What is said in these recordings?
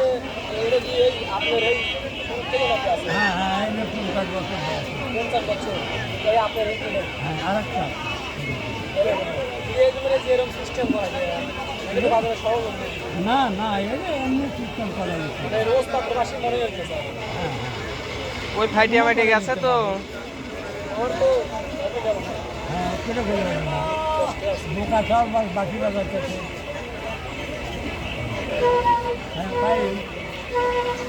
যে এটা কি এই আপনার এই শুরু থেকে নাকি আছে? হ্যাঁ হ্যাঁ এনে 50 বছর বয়স। 50 বছর এই আপনার এই কিনে হ্যাঁ আরেকটা যে এরকম সিস্টেম করা যায় এটা তো বাজারে সহজ হবে না না এটা এমনি সিস্টেম করা হয়েছে। মানে রোজ তা প্রবাসী মনে হচ্ছে স্যার হ্যাঁ ওই ফাইটিয়া মাইটে গেছে তো আমার তো এত গেল না হ্যাঁ কেটে বলবেন না বোকা সব বাকি বাজাচ্ছে হ্যাঁ তাই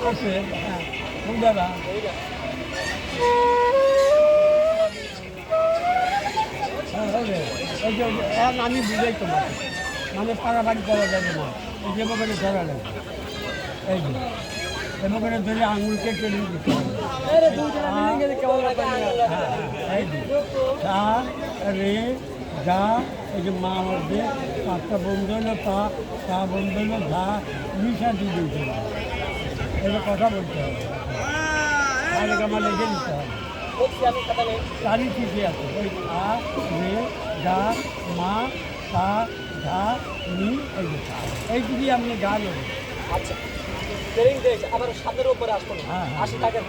আছে হ্যাঁ খুব দাদা হ্যাঁ হবে এই যে এখন আমি বুঝাই তোমার মানে পাড়াপাড়ি করা যাবে না এই যে মোকানে ধরা লাগবে এই যে এই মোকানে ধরে আঙুল কেটে নিয়ে দিতে হবে আরে দুইটা মিলে গেলে কেমন লাগবে হ্যাঁ হ্যাঁ এই যে সা রে গা এই যে মা মধ্যে পাঁচটা বন্ধ হলো পা বন্ধ হলো ঘা মিশা দিয়ে দিতে হবে এটা কথা বলতে হবে তাহলে আমার লেগে দিতে হবে বলছি আমি কথা নেই চারি ঠিকই আছে ওই আ রে গা মা পা ঘা নি এই যে এইটুকুই আপনি গা নেবেন আচ্ছা ট্রেনিং দেখ আবার 7 উপরে আসবো না হ্যাঁ, হ্যাঁ। 80 টাকা